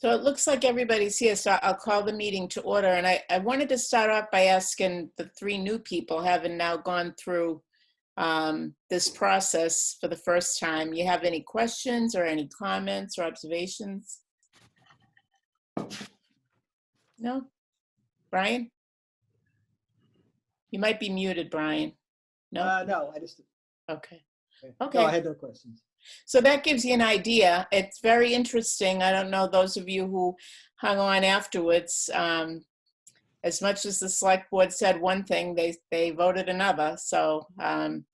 So it looks like everybody's here, so I'll call the meeting to order. And I wanted to start off by asking the three new people, having now gone through this process for the first time, you have any questions or any comments or observations? No? Brian? You might be muted, Brian. No? No, I just. Okay. No, Okay. I had no questions. So that gives you an idea. It's very interesting. I don't know those of you who hung on afterwards. As much as the select board said one thing, they voted another. So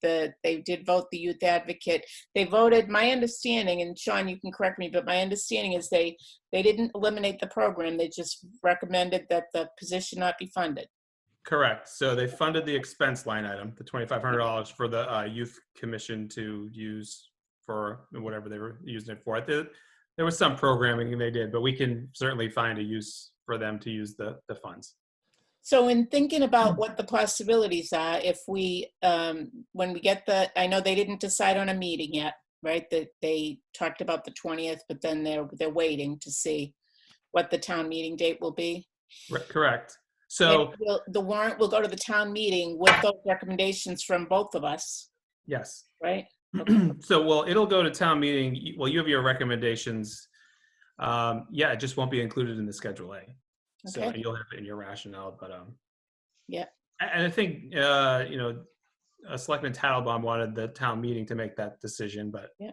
they did vote the youth advocate. They voted, my understanding, and Sean, you can correct me, but my understanding is they didn't eliminate the program. They just recommended that the position not be funded. Correct. So they funded the expense line item, the $2,500 for the youth commission to use for whatever they were using it for. There was some programming they did, but we can certainly find a use for them to use the funds. So in thinking about what the possibilities are, if we, when we get I know they didn't decide on a meeting yet, right? That they talked about the 20th, but then they're waiting to see what the town meeting date will be. Correct. So the warrant will go to the town meeting with those recommendations from both of us. Yes. Right? Okay. So, well, it'll go to town meeting. Well, you have your recommendations. Yeah, it just won't be included in the Schedule A. So Okay. you'll have it in your rationale, but yeah. And I think Selectman Tattlebaum wanted the town meeting to make that decision, but yeah.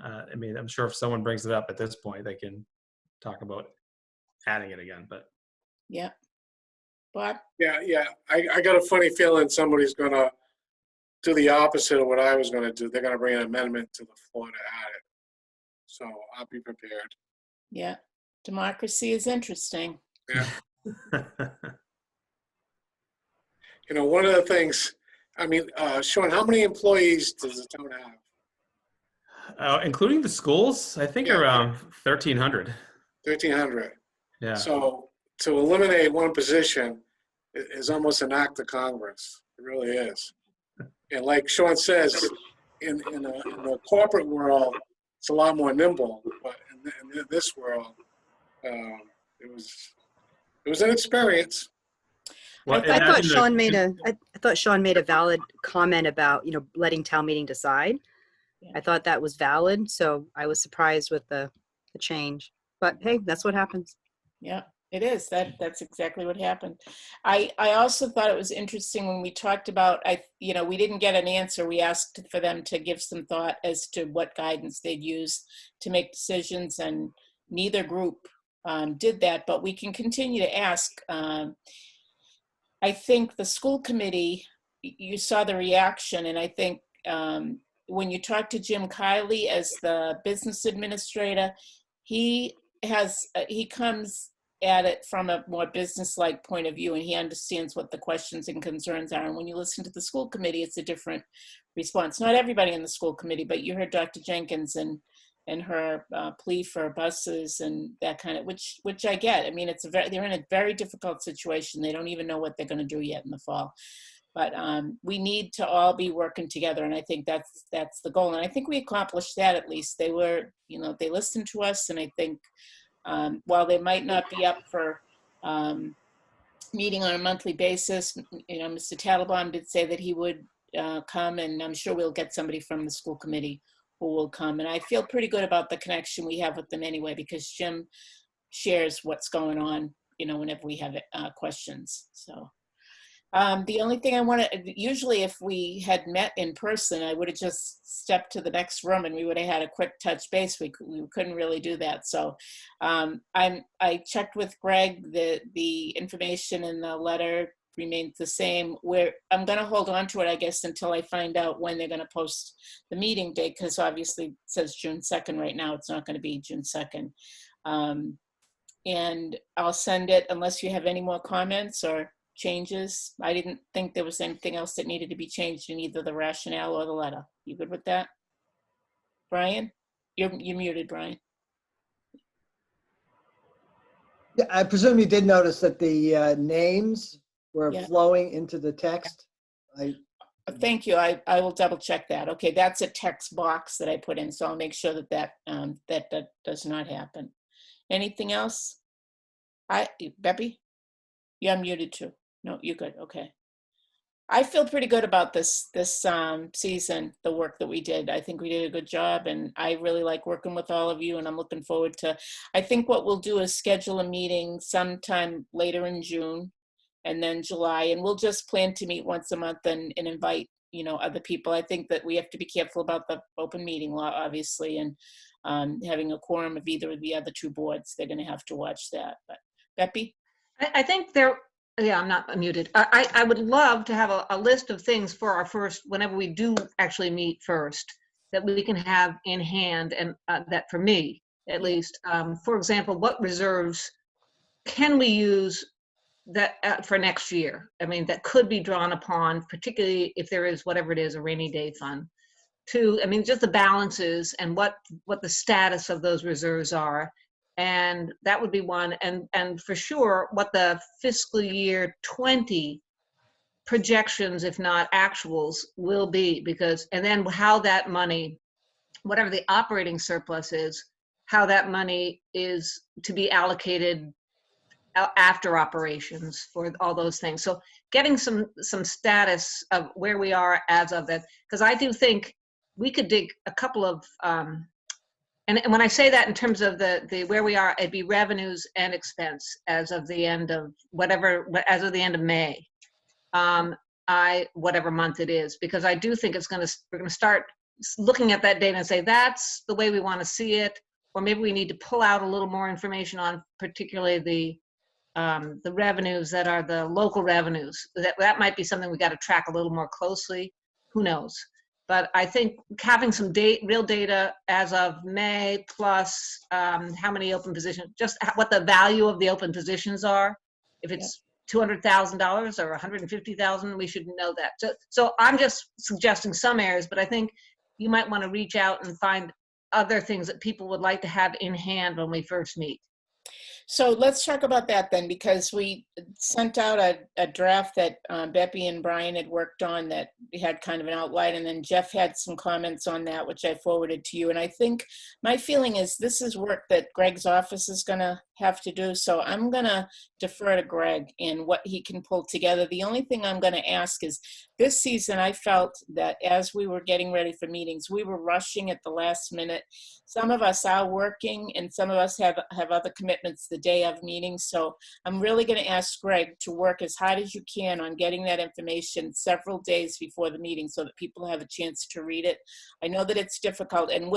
I mean, I'm sure if someone brings it up at this point, they can talk about adding it again. But yeah. Bob? Yeah. I got a funny feeling somebody's going to do the opposite of what I was going to do. They're going to bring an amendment to the floor to add it. So I'll be prepared. Yeah. Democracy is interesting. Yeah. One of the things, I mean, Sean, how many employees does the town have? Including the schools, I think around 1,300. 1,300. Yeah. So to eliminate one position is almost an act of Congress. It really is. And like Sean says, in the corporate world, it's a lot more nimble. But in this world, it was an experience. Well, I thought Sean made a valid comment about letting town meeting decide. Yeah. I thought that was valid, so I was surprised with the change. But hey, that's what happens. Yeah, it is. That's exactly what happened. I also thought it was interesting when we talked about we didn't get an answer. We asked for them to give some thought as to what guidance they'd use to make decisions, and neither group did that. But we can continue to ask. I think the school committee, you saw the reaction, and I think when you talk to Jim Kiley as the business administrator, he comes at it from a more business-like point of view, and he understands what the questions and concerns are. And when you listen to the school committee, it's a different response. Not everybody in the school committee, but you heard Dr. Jenkins and her plea for buses and that kind of, which I get. I mean, they're in a very difficult situation. They don't even know what they're going to do yet in the fall. But we need to all be working together, and I think that's the goal. And I think we accomplished that at least. They were, they listened to us, and I think while they might not be up for meeting on a monthly basis, Mr. Tattlebaum did say that he would come, and I'm sure we'll get somebody from the school committee who will come. And I feel pretty good about the connection we have with them anyway, because Jim shares what's going on, whenever we have questions. So the only thing usually if we had met in person, I would have just stepped to the next room and we would have had a quick touch base. We couldn't really do that. So I checked with Greg, the information in the letter remains the same. I'm going to hold on to it, I guess, until I find out when they're going to post the meeting date, because obviously it says June 2nd right now. It's not going to be June 2nd. And I'll send it unless you have any more comments or changes. I didn't think there was anything else that needed to be changed in either the rationale or the letter. You good with that? Brian? You're muted, Brian. Yeah, I presume you did notice that the names were Yeah. flowing into the text. Thank you. I will double check that. Okay, that's a text box that I put in, so I'll make sure that does not happen. Anything else? Beppy? Yeah, I'm muted too. No, you're good. Okay. I feel pretty good about this season, the work that we did. I think we did a good job, and I really like working with all of you, and I'm looking forward to, I think what we'll do is schedule a meeting sometime later in June and then July, and we'll just plan to meet once a month and invite, other people. I think that we have to be careful about the open meeting law, obviously, and having a quorum of either of the other two boards. They're going to have to watch that. But Beppy? I think yeah, I'm not muted. I would love to have a list of things for our first, whenever we do actually meet first, that we can have in hand, and that for me, at least, for example, what reserves can we use that for next year? I mean, that could be drawn upon, particularly if there is, whatever it is, a rainy day fund. I mean, just the balances and what the status of those reserves are. And that would be one. And for sure, what the fiscal year 20 projections, if not actuals, will be, because, and then how that money, whatever the operating surplus is, how that money is to be allocated after operations for all those things. So getting some status of where we are as of that, because I do think we could dig a couple of, and when I say that in terms of the where we are, it'd be revenues and expense as of the end of as of the end of May, whatever month it is, because I do think we're gonna start looking at that data and say that's the way we want to see it, or maybe we need to pull out a little more information on particularly the revenues that are the local revenues. That might be something we got to track a little more closely. Who knows? But I think having some real data as of May, plus how many open positions, just what the value of the open positions are. If it's $200,000 or $150,000, we should know that. So I'm just suggesting some areas, but I think you might want to reach out and find other things that people would like to have in hand when we first meet. So let's talk about that then, because we sent out a draft that Beppy and Brian had worked on that had kind of an outline, and then Jeff had some comments on that, which I forwarded to you. And I think my feeling is this is work that Greg's office is going to have to do. So I'm going to defer to Greg and what he can pull together. The only thing I'm going to ask is, this season I felt that as we were getting ready for meetings, we were rushing at the last minute. Some of us are working and some of us have other commitments the day of meetings. So I'm really going to ask Greg to work as hard as you can on getting that information several days before the meeting so that people have a chance to read it. I know that it's difficult, and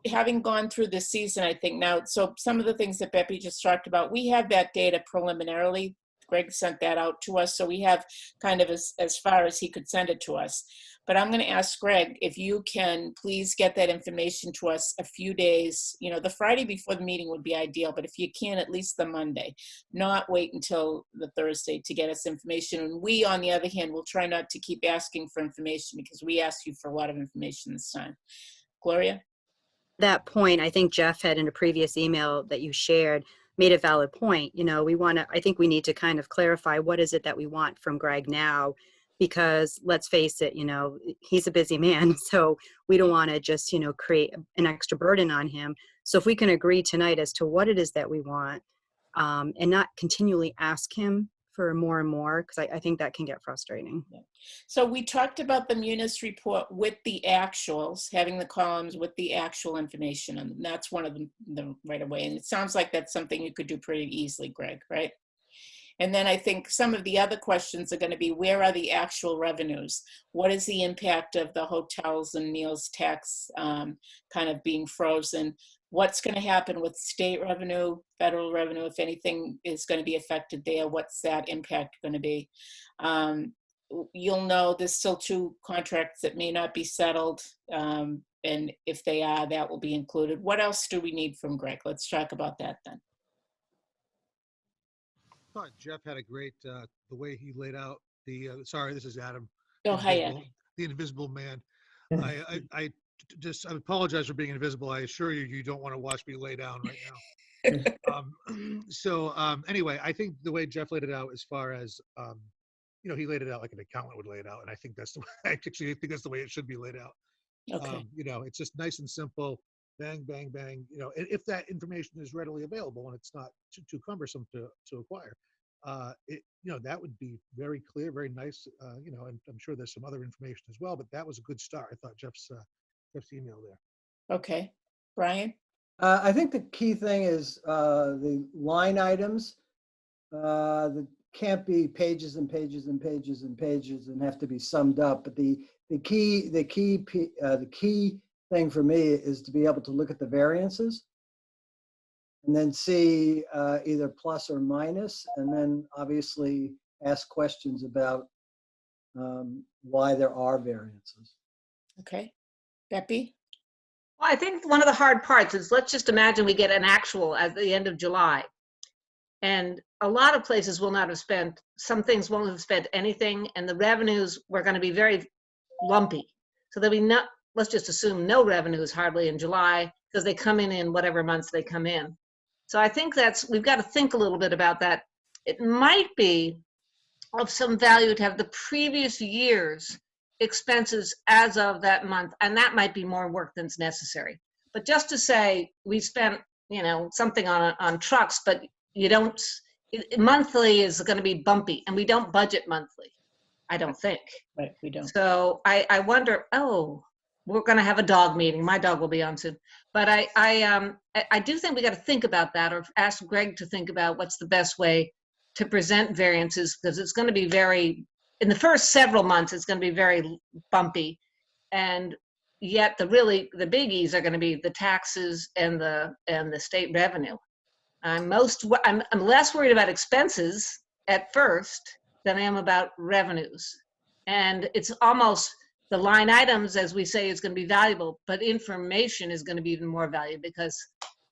having gone through this season, I think now, so some of the things that Beppy just talked about, we have that data preliminarily. Greg sent that out to us, so we have kind of as far as he could send it to us. But I'm going to ask Greg if you can please get that information to us a few days. The Friday before the meeting would be ideal, but if you can, at least the Monday, not wait until the Thursday to get us information. And we, on the other hand, will try not to keep asking for information because we asked you for a lot of information this time. Gloria? That point, I think Jeff had in a previous email that you shared made a valid point. I think we need to kind of clarify what is it that we want from Greg now, because let's face it, he's a busy man. So we don't want to just, create an extra burden on him. So if we can agree tonight as to what it is that we want, and not continually ask him for more and more, because I think that can get frustrating. Yeah. So we talked about the Munis report with the actuals, having the columns with the actual information, and that's one of them right away. And it sounds like that's something you could do pretty easily, Greg, right? And then I think some of the other questions are going to be, where are the actual revenues? What is the impact of the hotels and meals tax kind of being frozen? What's going to happen with state revenue, federal revenue, if anything is going to be affected there? What's that impact going to be? You'll know there's still 2 contracts that may not be settled. And if they are, that will be included. What else do we need from Greg? Let's talk about that then. I thought Jeff had a great, the way he laid out sorry, this is Adam. Oh, hi, Ed. The invisible man. I apologize for being invisible. I assure you, you don't want to watch me lay down right now. Anyway, I think the way Jeff laid it out, as far as, he laid it out like an accountant would lay it out. And I think I actually think that's the way it should be laid out. Okay. It's just nice and simple. bang, bang, bang, you know, if that information is readily available and it's not too cumbersome to acquire. You know, that would be very clear, very nice, you know, and I'm sure there's some other information as well, but that was a good start. I thought Jeff's email there. Okay. Brian? I think the key thing is the line items that can't be pages and pages and pages and pages and have to be summed up. But the key thing for me is to be able to look at the variances and then see either plus or minus, and then obviously ask questions about why there are variances. Okay. Beppy? Well, I think one of the hard parts is, let's just imagine we get an actual at the end of July. And a lot of places will not have spent, some things won't have spent anything, and the revenues were going to be very lumpy. So there'll be not, let's just assume no revenues hardly in July, because they come in whatever months they come in. So I think we've got to think a little bit about that. It might be of some value to have the previous year's expenses as of that month, and that might be more work than's necessary. But just to say we spent, you know, something on trucks, but you don't, monthly is going to be bumpy, and we don't budget monthly, I don't think. Right, we don't. So I wonder, we're going to have a dog meeting. My dog will be on soon. But I do think we got to think about that, or ask Greg to think about what's the best way to present variances, because it's going to be very, in the first several months, it's going to be very bumpy. And yet the biggies are going to be the taxes and the state revenue. I'm less worried about expenses at first than I am about revenues. And it's almost, the line items, as we say, is going to be valuable, but information is going to be even more valuable, because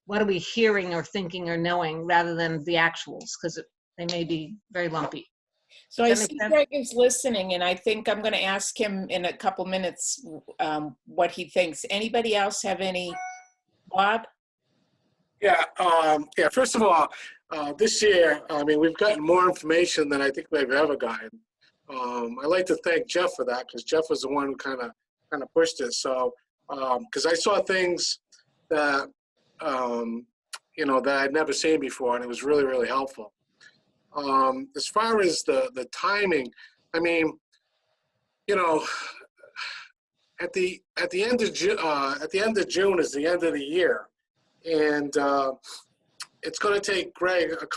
what are we hearing or thinking or knowing rather than the actuals, because they may be very lumpy. So I Does that see make sense? Greg is listening, and I think I'm going to ask him in a couple minutes what he thinks. Anybody else have any? Bob? Yeah, first of all, this year, I mean, we've gotten more information than I think we've ever gotten. I'd like to thank Jeff for that, because Jeff was the one who kind of pushed it. So, because I saw things that, you know, that I'd never seen before, and it was really, really helpful. As far as the timing, I mean, you know, at the end of June is the end of the year, and it's going to take Greg a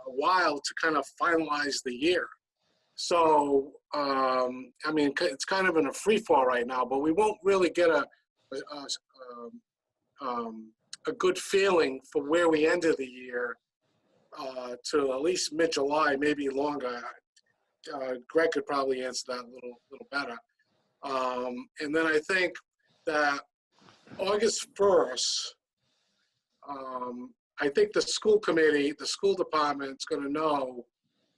while to kind of finalize the year. So, I mean, it's kind of in a free fall right now, but we won't really get a good feeling for where we ended the year to at least mid-July, maybe longer. Greg could probably answer that a little better. And then I think that August 1st, I think the school committee, the school department is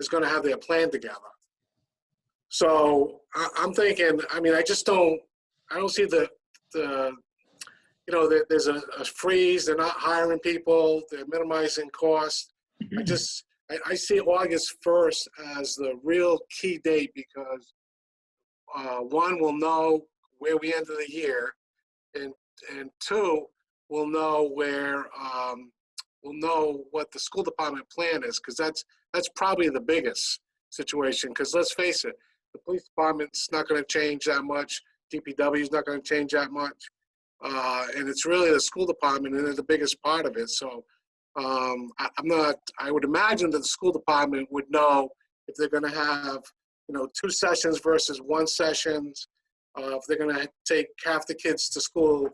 going to have their plan together. So I'm thinking, I mean, I don't see the you know, there's a freeze, they're not hiring people, they're minimizing costs. I see August 1st as the real key date, because one, we'll know where we ended the year, and two, we'll know what the school department plan is, because that's probably the biggest situation. Because let's face it, the police department's not going to change that much, DPW is not going to change that much, and it's really the school department, and they're the biggest part of it. So I would imagine that the school department would know if they're going to have, you know, 2 sessions versus 1 session, if they're going to take half the kids to school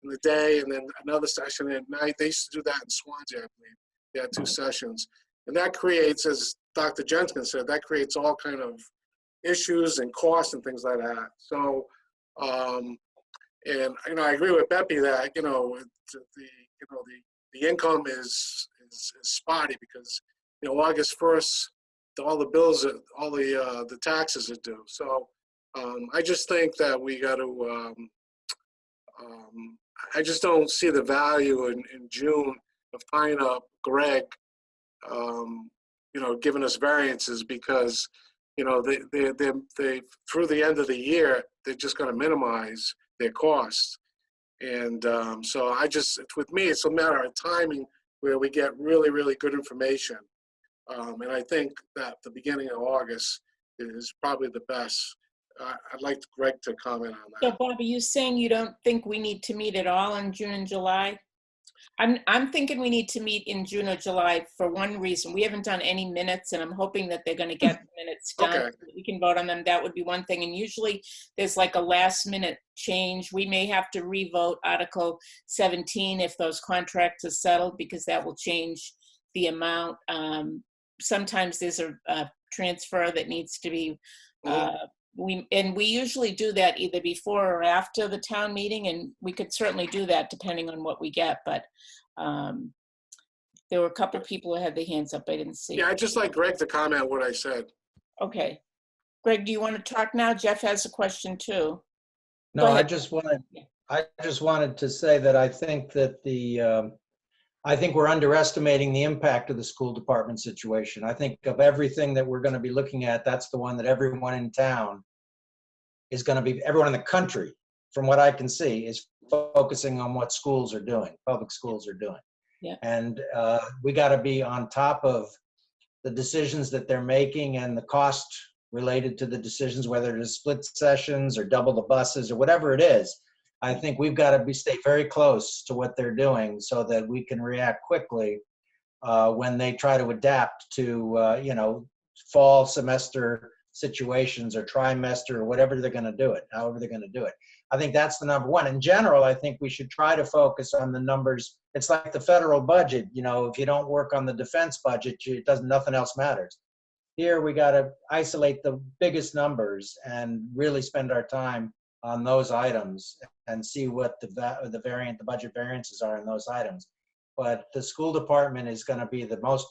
in the day and then another session at night. They used to do that in Swansea, I believe. They had 2 sessions. And that creates, as Dr. Jenkins said, that creates all kind of issues and costs and things like that. So, and, you know, I agree with Beppy that, you know, the income is spotty, because, you know, August 1st, all the bills, all the taxes are due. So I just think that we got to, I just don't see the value in June of tying up Greg, you know, giving us variances, because, you know, they through the end of the year, they're just going to minimize their costs. And so with me, it's a matter of timing where we get really, really good information. And I think that the beginning of August is probably the best. I'd like Greg to comment on So that. Bob, are you saying you don't think we need to meet at all in June and July? I'm thinking we need to meet in June or July for one reason. We haven't done any minutes, and I'm hoping that they're going to get minutes done. Okay. So that we can vote on them. That would be one thing. And usually there's like a last minute change. We may have to revote Article 17 if those contracts are settled, because that will change the amount. Sometimes there's a transfer that needs to be we usually do that either before or after the town meeting, and we could certainly do that depending on what we get. But there were a couple of people who had their hands up. I didn't see. Yeah, I'd just like Greg to comment what I said. Okay. Greg, do you want to talk now? Jeff has a question too. No, Go I ahead. just wanted to say that I think that I think we're underestimating the impact of the school department situation. I think of everything that we're going to be looking at, that's the one that everyone in town is going to be, everyone in the country, from what I can see, is focusing on what schools are doing, public schools are doing. Yeah. And we got to be on top of the decisions that they're making and the cost related to the decisions, whether it is split sessions or double the buses or whatever it is. I think we've got to stay very close to what they're doing so that we can react quickly when they try to adapt to, fall semester situations or trimester or whatever they're going to do it, however they're going to do it. I think that's the number one. In general, I think we should try to focus on the numbers. It's like the federal budget. If you don't work on the defense budget, nothing else matters. Here, we got to isolate the biggest numbers and really spend our time on those items and see what the budget variances are in those items. But the school department is going to be the most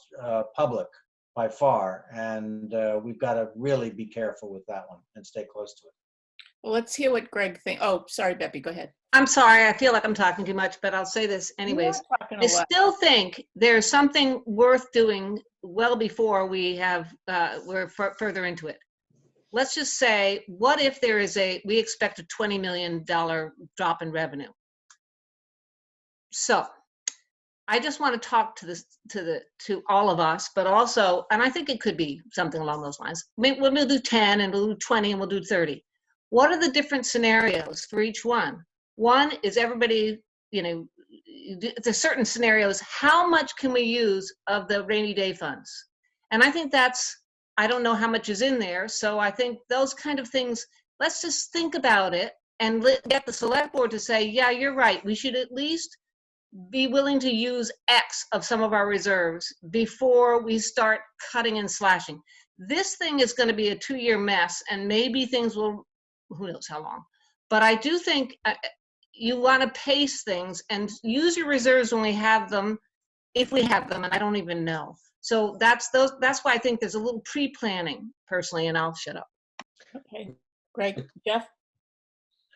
public by far, and we've got to really be careful with that one and stay close to it. Well, let's hear what Greg thinks. Oh, sorry, Beppy, go ahead. I'm sorry, I feel like I'm talking too much, but I'll say this anyways. You're talking I a lot. still think there's something worth doing well before we have, we're further into it. Let's just say, what if there is we expect a $20 million drop in revenue? So I just want to talk to all of us, but also, and I think it could be something along those lines. We'll do 10 and we'll do 20 and we'll do 30. What are the different scenarios for each one? One is everybody, there's certain scenarios, how much can we use of the rainy day funds? And I think I don't know how much is in there. So I think those kind of things, let's just think about it and get the select board to say, yeah, you're right. We should at least be willing to use X of some of our reserves before we start cutting and slashing. This thing is going to be a 2-year mess, and maybe things will, who knows how long. But I do think you want to pace things and use your reserves when we have them, if we have them, and I don't even know. So that's why I think there's a little pre-planning personally, and I'll shut up. Okay, Greg, Jeff?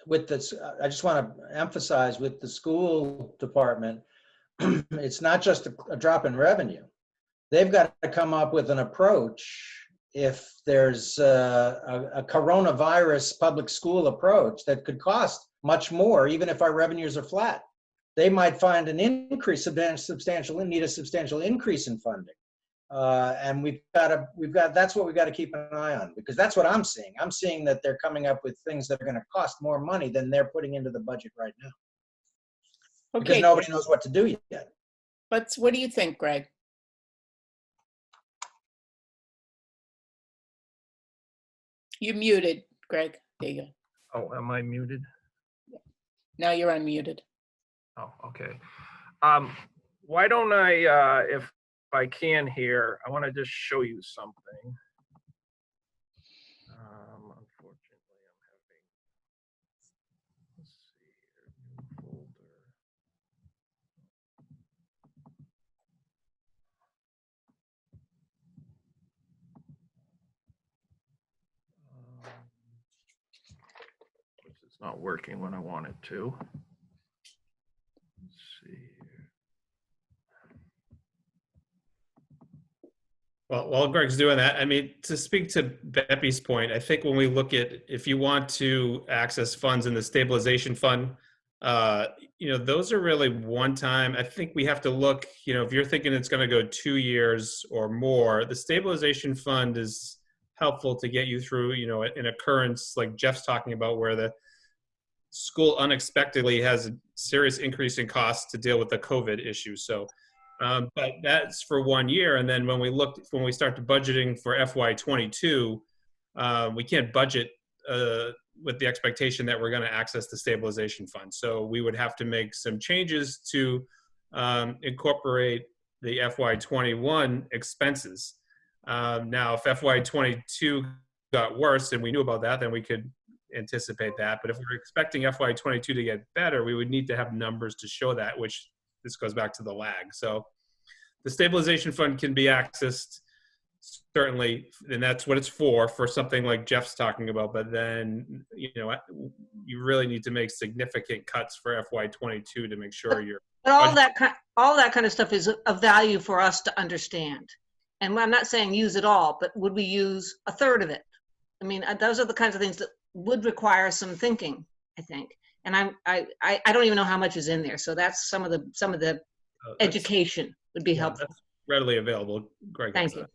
With this, I just want to emphasize with the school department, it's not just a drop in revenue. They've got to come up with an approach if there's a coronavirus public school approach that could cost much more, even if our revenues are flat. They might find an increase, need a substantial increase in funding. And that's what we've got to keep an eye on, because that's what I'm seeing. I'm seeing that they're coming up with things that are going to cost more money than they're putting into the budget right now. Because Okay, nobody knows what to do yet. what do you think, Greg? You're muted, Greg. There you go. Oh, am I muted? Now you're unmuted. Oh, okay. Why don't I, if I can here, I want to just show you something. Unfortunately, I'm having, let's see here, new folder. It's not working when I want it to. Let's see here. Well, while Greg's doing that, I mean, to speak to Beppy's point, I think when we look at, if you want to access funds in the stabilization fund, those are really one time. I think we have to look, if you're thinking it's going to go 2 years or more, the stabilization fund is helpful to get you through, an occurrence like Jeff's talking about where the school unexpectedly has a serious increase in costs to deal with the COVID issue. So, but that's for 1 year. And then when we start to budgeting for FY22, we can't budget with the expectation that we're going to access the stabilization fund. So we would have to make some changes to incorporate the FY21 expenses. Now, if FY22 got worse and we knew about that, then we could anticipate that. But if we're expecting FY22 to get better, we would need to have numbers to show that, which this goes back to the lag. So the stabilization fund can be accessed, certainly, and that's what it's for something like Jeff's talking about. But then, you really need to make significant cuts for FY22 to make sure you're. But all that kind of stuff is of value for us to understand. And I'm not saying use it all, but would we use a third of it? I mean, those are the kinds of things that would require some thinking, I think. And I don't even know how much is in there. So that's some of the education would be helpful. That's readily available. Greg. Thank you.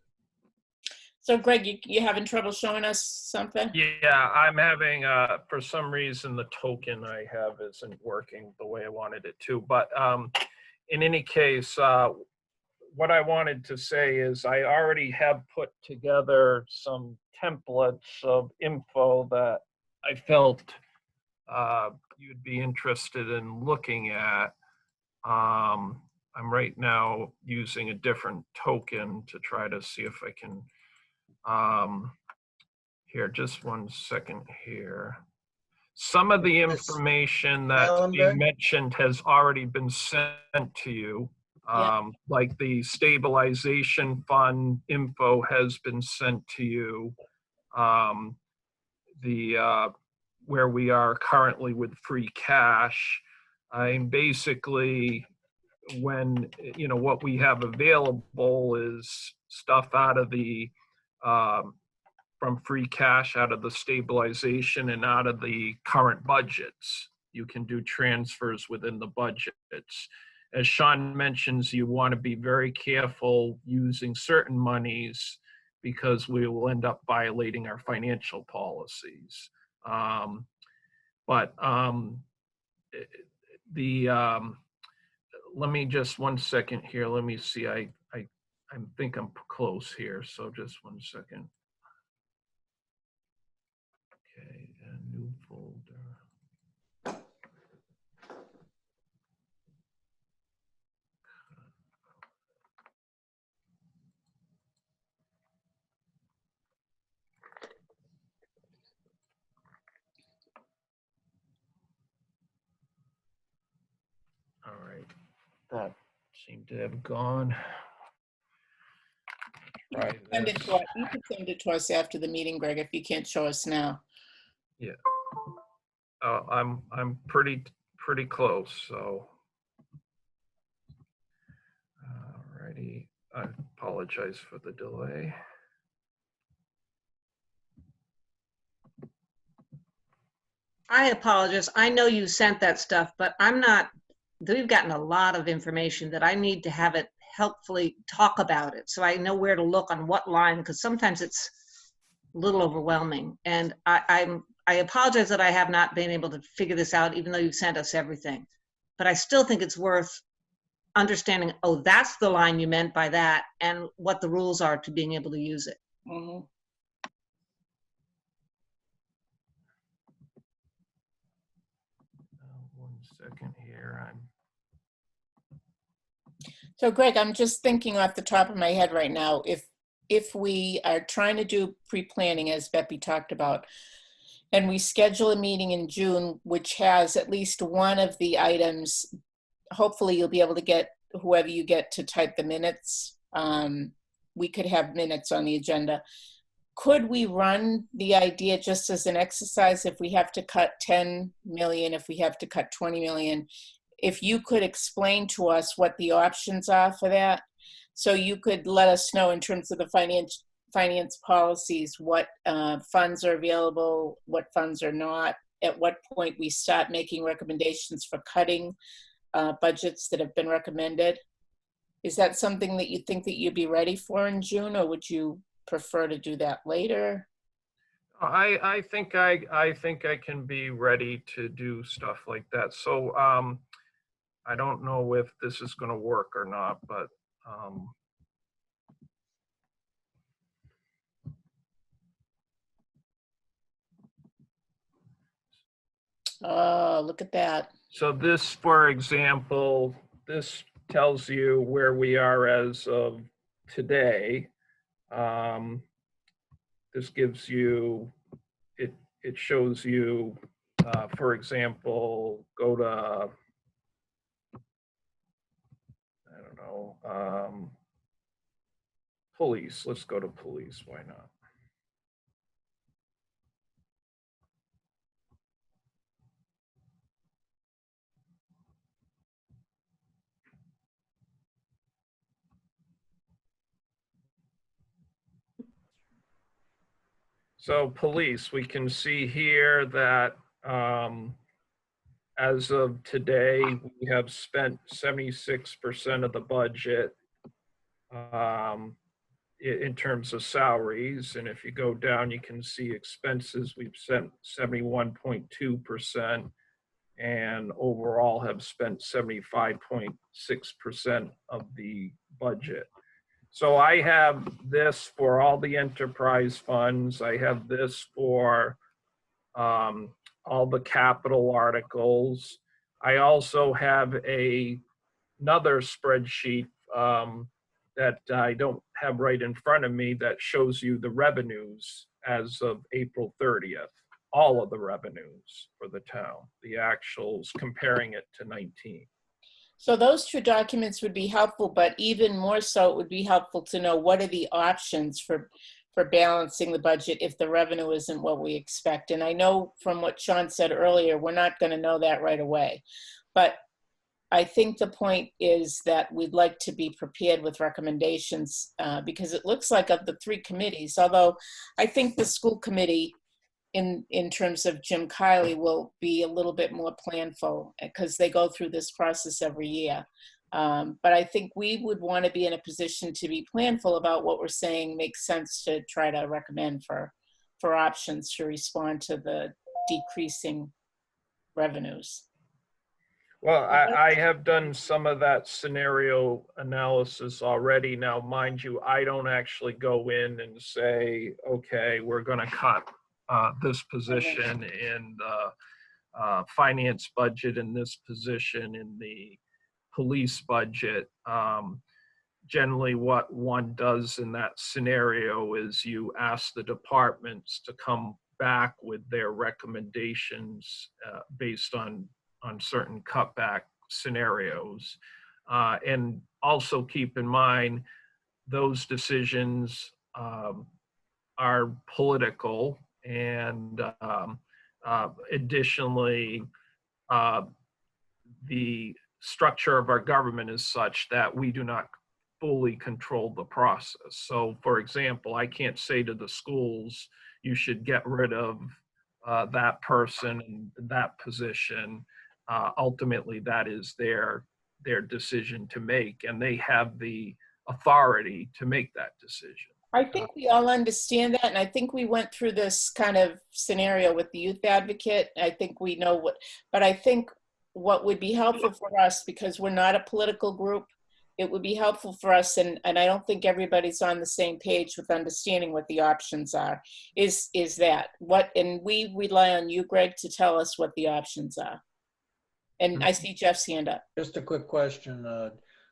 So Greg, you having trouble showing us something? Yeah, I'm having, for some reason, the token I have isn't working the way I wanted it to. But in any case, what I wanted to say is I already have put together some templates of info that I felt you'd be interested in looking at. I'm right now using a different token to try to see if I can, here, just 1 second here. Some of the information that's being mentioned has already been sent to you. Like the stabilization fund info has been sent to you. Where we are currently with free cash. I'm basically, when, what we have available is stuff out of the, from free cash, out of the stabilization and out of the current budgets. You can do transfers within the budgets. As Sean mentions, you want to be very careful using certain monies because we will end up violating our financial policies. Let me just 1 second here. Let me see. I think I'm close here. So just 1 second. Okay, a new folder. All right, that seemed to have gone. Right. You could send it to us after the meeting, Greg, if you can't show us now. Yeah. I'm pretty close, so. Alrighty, I apologize for the delay. I apologize. I know you sent that stuff, but we've gotten a lot of information that I need to have it helpfully talk about it. So I know where to look on what line, because sometimes it's a little overwhelming. And I apologize that I have not been able to figure this out, even though you've sent us everything. But I still think it's worth understanding, oh, that's the line you meant by that, and what the rules are to being able to use it. Mm-hmm. One second here. So Greg, I'm just thinking off the top of my head right now, if we are trying to do pre-planning, as Beppy talked about, and we schedule a meeting in June, which has at least one of the items, hopefully you'll be able to get whoever you get to type the minutes. We could have minutes on the agenda. Could we run the idea just as an exercise if we have to cut 10 million, if we have to cut 20 million? If you could explain to us what the options are for that, so you could let us know in terms of the finance policies, what funds are available, what funds are not, at what point we start making recommendations for cutting budgets that have been recommended? Is that something that you think that you'd be ready for in June, or would you prefer to do that later? I think I can be ready to do stuff like that. So I don't know if this is going to work or not, but Oh, look at that. so this, for example, this tells you where we are as of today. This gives you, it shows you, for example, go to, I don't know, police. Let's go to police. Why not? So police, we can see here that as of today, we have spent 76% of the budget in terms of salaries. And if you go down, you can see expenses, we've spent 71.2%, and overall have spent 75.6% of the budget. So I have this for all the enterprise funds. I have this for all the capital articles. I also have another spreadsheet that I don't have right in front of me that shows you the revenues as of April 30th, all of the revenues for the town, the actuals, comparing it to 19. So those two documents would be helpful, but even more so, it would be helpful to know what are the options for balancing the budget if the revenue isn't what we expect. And I know from what Sean said earlier, we're not going to know that right away. But I think the point is that we'd like to be prepared with recommendations because it looks like of the three committees, although I think the school committee in terms of Jim Kiley will be a little bit more planful because they go through this process every year. But I think we would want to be in a position to be planful about what we're saying makes sense to try to recommend for options to respond to the decreasing revenues. Well, I have done some of that scenario analysis already. Now, mind you, I don't actually go in and say, okay, we're going to cut this position in the finance budget and this position in the police budget. Generally, what one does in that scenario is you ask the departments to come back with their recommendations based on certain cutback scenarios. And also keep in mind, those decisions are political, and additionally, the structure of our government is such that we do not fully control the process. So for example, I can't say to the schools, you should get rid of that person and that position. Ultimately, that is their decision to make, and they have the authority to make that decision. I think we all understand that, and I think we went through this kind of scenario with the youth advocate. I think we know what, but I think what would be helpful for us, because we're not a political group, it would be helpful for us, and I don't think everybody's on the same page with understanding what the options are, is that what, and we rely on you, Greg, to tell us what the options are. And I see Jeff's hand up. Just a quick question.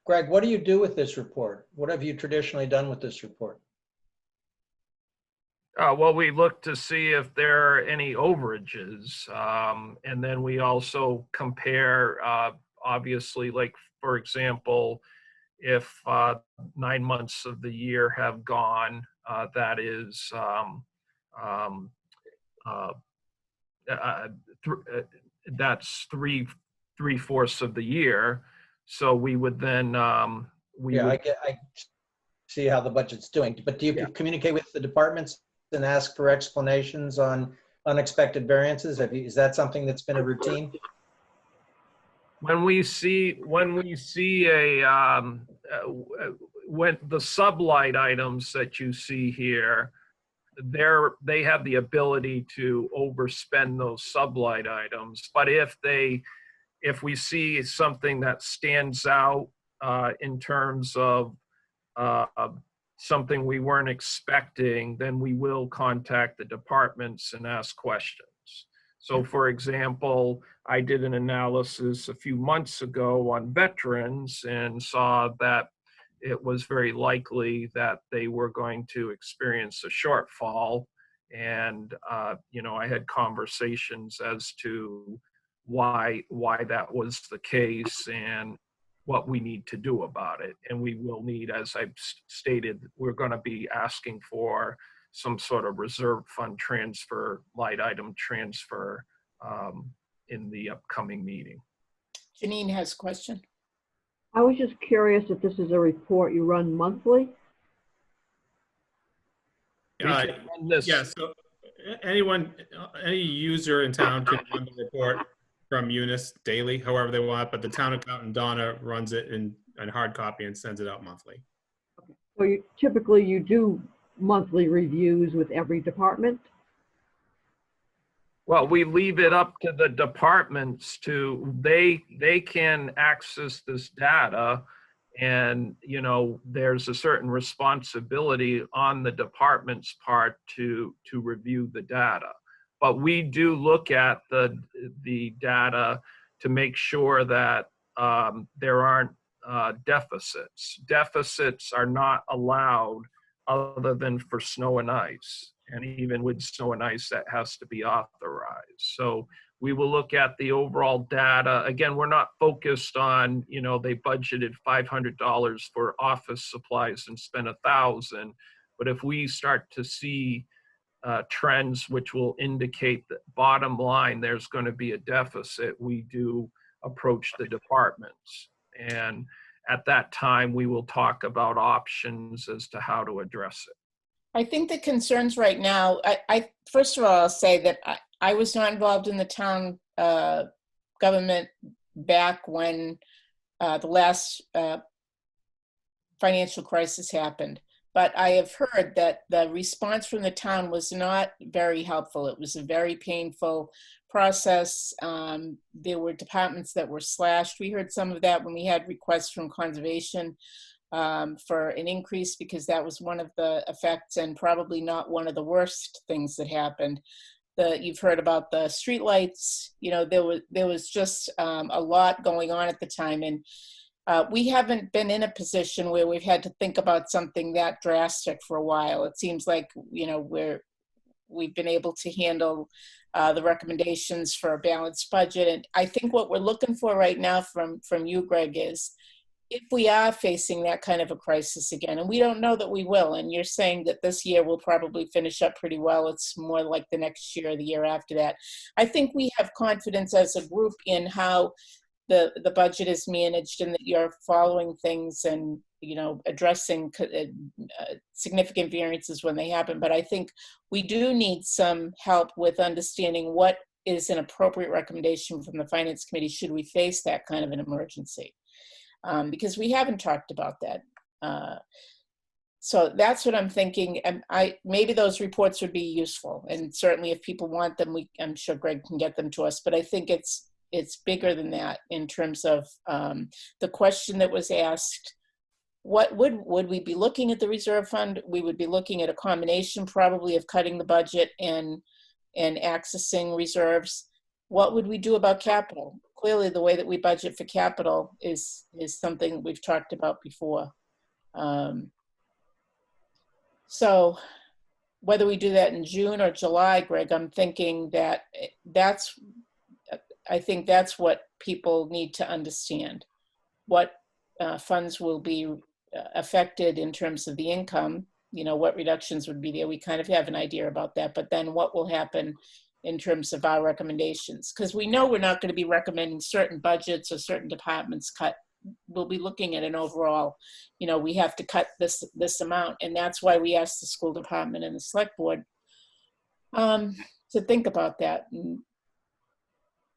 Greg, what do you do with this report? What have you traditionally done with this report? Well, we look to see if there are any overages. And then we also compare, obviously, like, for example, if 9 months of the year have gone, that is, that's three-fourths of the year. So we would then, I see how the budget's doing, but do you communicate with the departments and ask for explanations on unexpected variances? Is that something that's been a routine? When we see when the sublight items that you see here, they have the ability to overspend those sublight items. But if we see something that stands out in terms of something we weren't expecting, then we will contact the departments and ask questions. So for example, I did an analysis a few months ago on veterans and saw that it was very likely that they were going to experience a shortfall. And, I had conversations as to why that was the case and what we need to do about it. And we will need, as I've stated, we're going to be asking for some sort of reserve fund transfer, light item transfer in the upcoming meeting. Janine has a question. I was just curious if this is a report you run monthly? Yeah, so any user in town can run the report from Munis daily, however they want, but the town accountant, Donna, runs it in hard copy and sends it out monthly. So typically you do monthly reviews with every department? Well, we leave it up to the departments they can access this data, and there's a certain responsibility on the department's part to review the data. But we do look at the data to make sure that there aren't deficits. Deficits are not allowed other than for snow and ice. And even with snow and ice, that has to be authorized. So we will look at the overall data. Again, we're not focused on, they budgeted $500 for office supplies and spent $1,000. But if we start to see trends which will indicate that bottom line, there's going to be a deficit, we do approach the departments. And at that time, we will talk about options as to how to address it. I think the concerns right now, I first of all, I'll say that I was not involved in the town government back when the last financial crisis happened. But I have heard that the response from the town was not very helpful. It was a very painful process. There were departments that were slashed. We heard some of that when we had requests from conservation for an increase, because that was one of the effects and probably not one of the worst things that happened. You've heard about the streetlights. There was just a lot going on at the time, and we haven't been in a position where we've had to think about something that drastic for a while. It seems like we've been able to handle the recommendations for a balanced budget, and I think what we're looking for right now from you, Greg, is if we are facing that kind of a crisis again, and we don't know that we will, and you're saying that this year we'll probably finish up pretty well, it's more like the next year or the year after that. I think we have confidence as a group in how the budget is managed and that you're following things and addressing significant variances when they happen. But I think we do need some help with understanding what is an appropriate recommendation from the Finance Committee should we face that kind of an emergency. Because we haven't talked about that. So that's what I'm thinking. And maybe those reports would be useful. And certainly if people want them, I'm sure Greg can get them to us. But I think it's bigger than that in terms of the question that was asked. What would we be looking at the reserve fund? We would be looking at a combination probably of cutting the budget and accessing reserves. What would we do about capital? Clearly, the way that we budget for capital is something we've talked about before. So whether we do that in June or July, Greg, I'm thinking I think that's what people need to understand. What funds will be affected in terms of the income, what reductions would be there. We kind of have an idea about that, but then what will happen in terms of our recommendations? Because we know we're not going to be recommending certain budgets or certain departments cut. We'll be looking at an overall, we have to cut this amount. And that's why we asked the school department and the select board. to think about that. And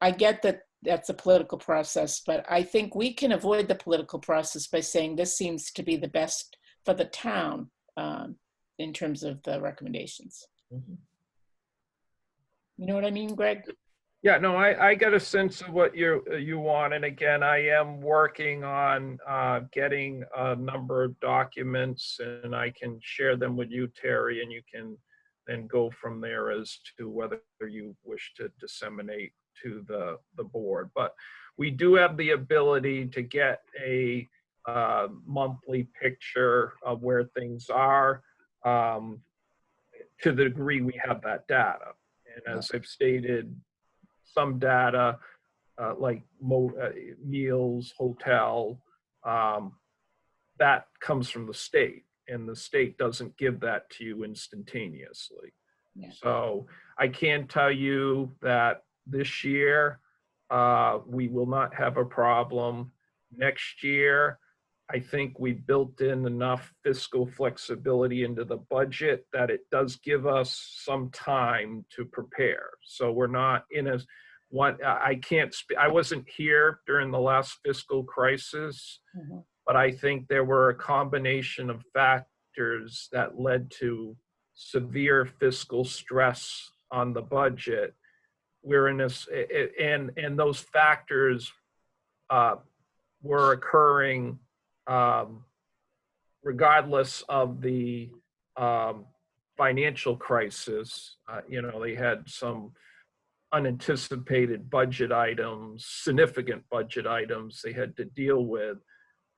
I get that that's a political process, but I think we can avoid the political process by saying this seems to be the best for the town in terms of the recommendations. Mhm. You know what I mean, Greg? Yeah, no, I get a sense of what you want. And again, I am working on getting a number of documents, and I can share them with you, Terry, and you can then go from there as to whether you wish to disseminate to the board. But we do have the ability to get a monthly picture of where things are to the degree we have that data. And as I've stated, some data like meals, hotel, that comes from the state, and the state doesn't give that to you instantaneously. Yeah. So I can tell you that this year we will not have a problem. Next year, I think we built in enough fiscal flexibility into the budget that it does give us some time to prepare. So we're not in a I wasn't here during the last fiscal crisis, but I think there were a combination of factors that led to severe fiscal stress on the budget. We're in this, and those factors were occurring regardless of the financial crisis. They had some unanticipated budget items, significant budget items they had to deal with.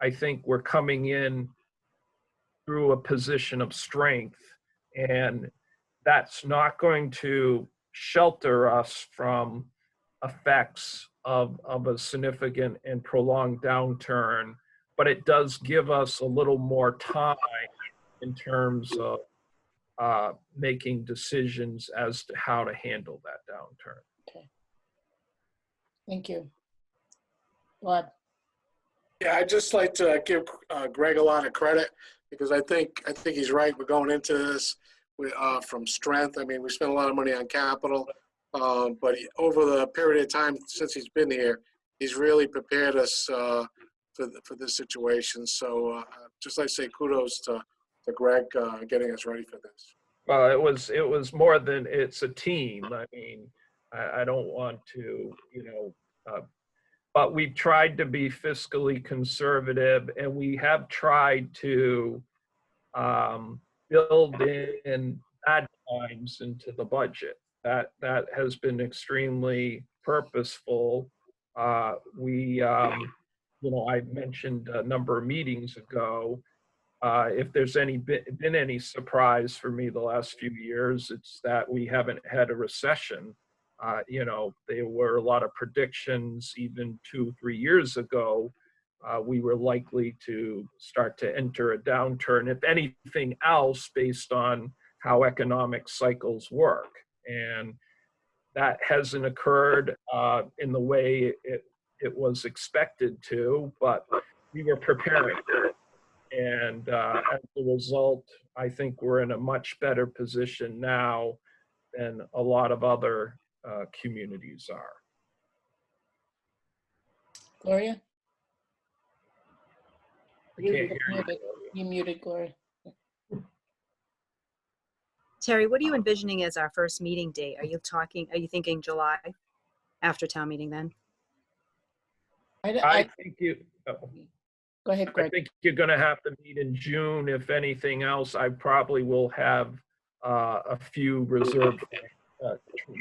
I think we're coming in through a position of strength, and that's not going to shelter us from effects of a significant and prolonged downturn, but it does give us a little more time in terms of making decisions as to how to handle that downturn. Okay. Thank you. Bob? Yeah, I'd just like to give Greg a lot of credit, because I think he's right. We're going into this from strength. I mean, we spent a lot of money on capital, but over the period of time since he's been here, he's really prepared us for this situation. So just like to say kudos to Greg getting us ready for this. Well, it was more than, it's a team. I mean, I don't want to, but we've tried to be fiscally conservative, and we have tried to build in bad times into the budget. That has been extremely purposeful. I mentioned a number of meetings ago, if there's been any surprise for me the last few years, it's that we haven't had a recession. There were a lot of predictions even 2-3 years ago. We were likely to start to enter a downturn, if anything else, based on how economic cycles work. And that hasn't occurred in the way it was expected to, but we were preparing for it. And as a result, I think we're in a much better position now than a lot of other communities are. Gloria? I can't hear you. You muted, Gloria. Terry, what are you envisioning as our first meeting date? Are you thinking July after town meeting then? I think Go ahead, I Greg. think you're going to have to meet in June. If anything else, I probably will have a few reserved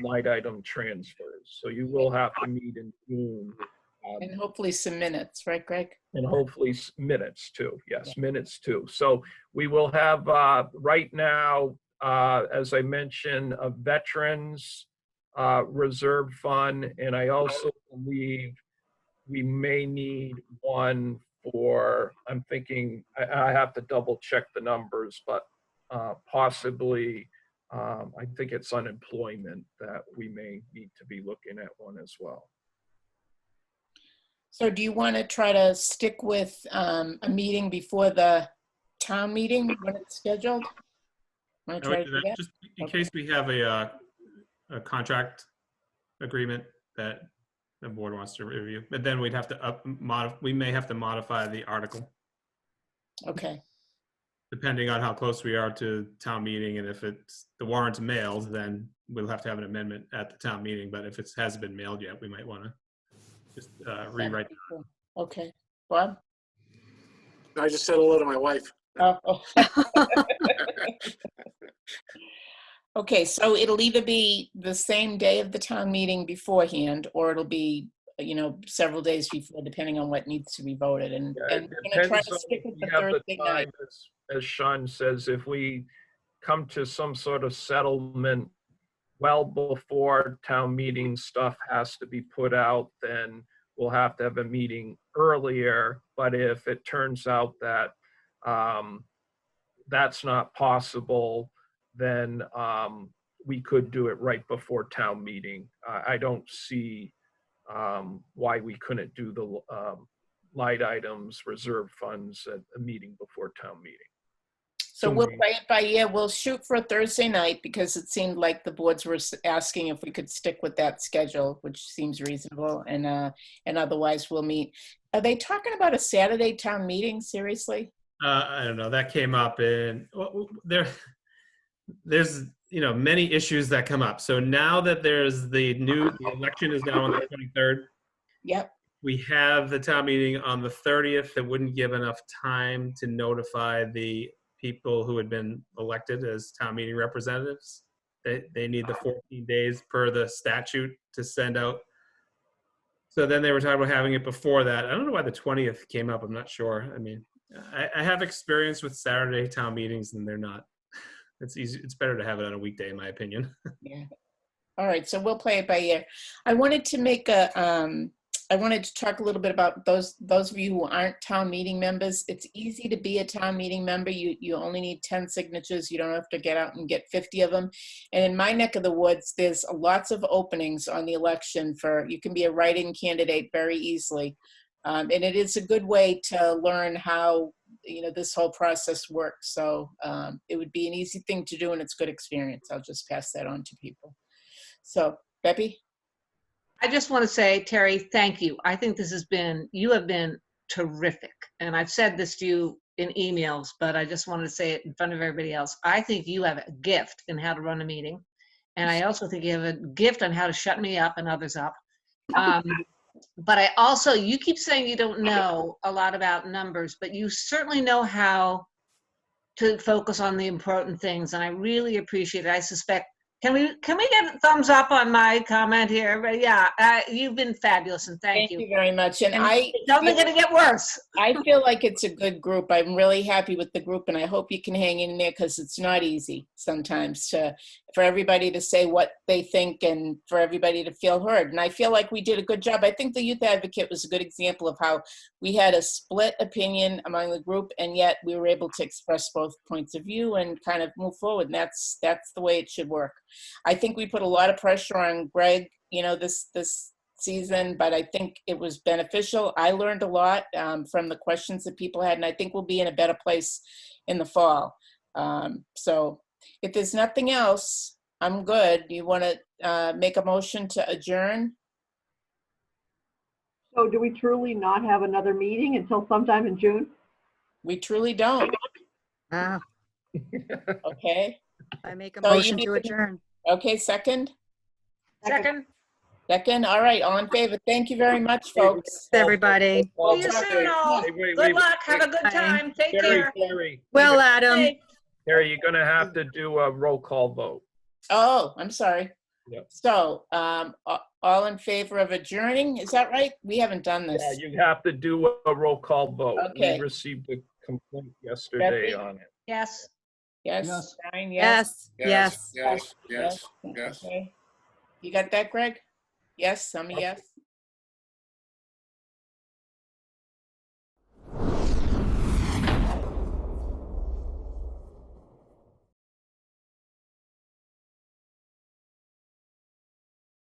line item transfers. So you will have to meet in June. And hopefully some minutes, right, Greg? And hopefully minutes too. Yes, minutes too. So we will have right now, as I mentioned, a veterans reserve fund. And I also believe we may need one for, I'm thinking, I have to double check the numbers, but possibly, I think it's unemployment that we may need to be looking at one as well. So do you want to try to stick with a meeting before the town meeting when it's scheduled? Want to try to do that? Just in case we have a a contract agreement that the board wants to review. But then we'd have to we may have to modify the article Okay, depending on how close we are to town meeting. And if it's the warrant's mailed, then we'll have to have an amendment at the town meeting. But if it hasn't been mailed yet, we might want to just rewrite. okay. Bob? I just said hello to my wife. Oh. Okay, so it'll either be the same day of the town meeting beforehand, or it'll be, several days before, depending on what needs to be voted. And Yeah, and it we're gonna try depends to on stick if with we the have the Thursday night. time, as Sean says, if we come to some sort of settlement well before town meeting stuff has to be put out, then we'll have to have a meeting earlier. But if it turns out that that's not possible, then we could do it right before town meeting. I don't see why we couldn't do the light items, reserve funds at a meeting before town meeting. So we'll play it by ear. We'll shoot for a Thursday night because it seemed like the boards were asking if we could stick with that schedule, which seems reasonable. And otherwise we'll meet. Are they talking about a Saturday town meeting? Seriously? I don't know. That came up in there's many issues that come up. So now that there's the election is now on the 23rd. Yep. We have the town meeting on the 30th. That wouldn't give enough time to notify the people who had been elected as town meeting representatives. They need the 14 days per the statute to send out. So then they were talking about having it before that. I don't know why the 20th came up. I'm not sure. I mean, I have experience with Saturday town meetings, and they're not. It's easy. It's better to have it on a weekday, in my opinion. Yeah. All right. So we'll play it by ear. I wanted to talk a little bit about those of you who aren't town meeting members. It's easy to be a town meeting member. You only need 10 signatures. You don't have to get out and get 50 of them. And in my neck of the woods, there's lots of openings on the election you can be a write-in candidate very easily. And it is a good way to learn how, this whole process works. So it would be an easy thing to do, and it's good experience. I'll just pass that on to people. So, Beppy? I just want to say, Terry, thank you. I think you have been terrific. And I've said this to you in emails, but I just wanted to say it in front of everybody else. I think you have a gift in how to run a meeting. And I also think you have a gift on how to shut me up and others up. But you keep saying you don't know a lot about numbers, but you certainly know how to focus on the important things. And I really appreciate it. I suspect, can we get a thumbs up on my comment here? But yeah, you've been fabulous, and thank you. Thank you very much. And it's only going to get worse. I feel like it's a good group. I'm really happy with the group, and I hope you can hang in there because it's not easy sometimes for everybody to say what they think and for everybody to feel heard. And I feel like we did a good job. I think the Youth Advocate was a good example of how we had a split opinion among the group, and yet we were able to express both points of view and kind of move forward. And that's the way it should work. I think we put a lot of pressure on Greg, this season, but I think it was beneficial. I learned a lot from the questions that people had, and I think we'll be in a better place in the fall. So if there's nothing else, I'm good. Do you want to make a motion to adjourn? So do we truly not have another meeting until sometime in June? We truly don't. Ah, Okay. I make a So you motion need to adjourn. Okay, second? Second. Second, all right, all in favor. Thank you very much, folks. Everybody. See you soon, all. Good luck. Have a good Bye. time. Take care. Well, Adam. Hey. Terry, you're gonna have to do a roll call vote. Oh, I'm sorry. Yep. So, all in favor of adjourning, is that right? We haven't done this. Yeah, you have to do a roll call vote. Okay. We received a complaint yesterday Becky? on it. Yes. Yes, Yes. Brian, yes? Yes. Yes, yes, yes. Okay. You got that, Greg? Yes, I'm a yes.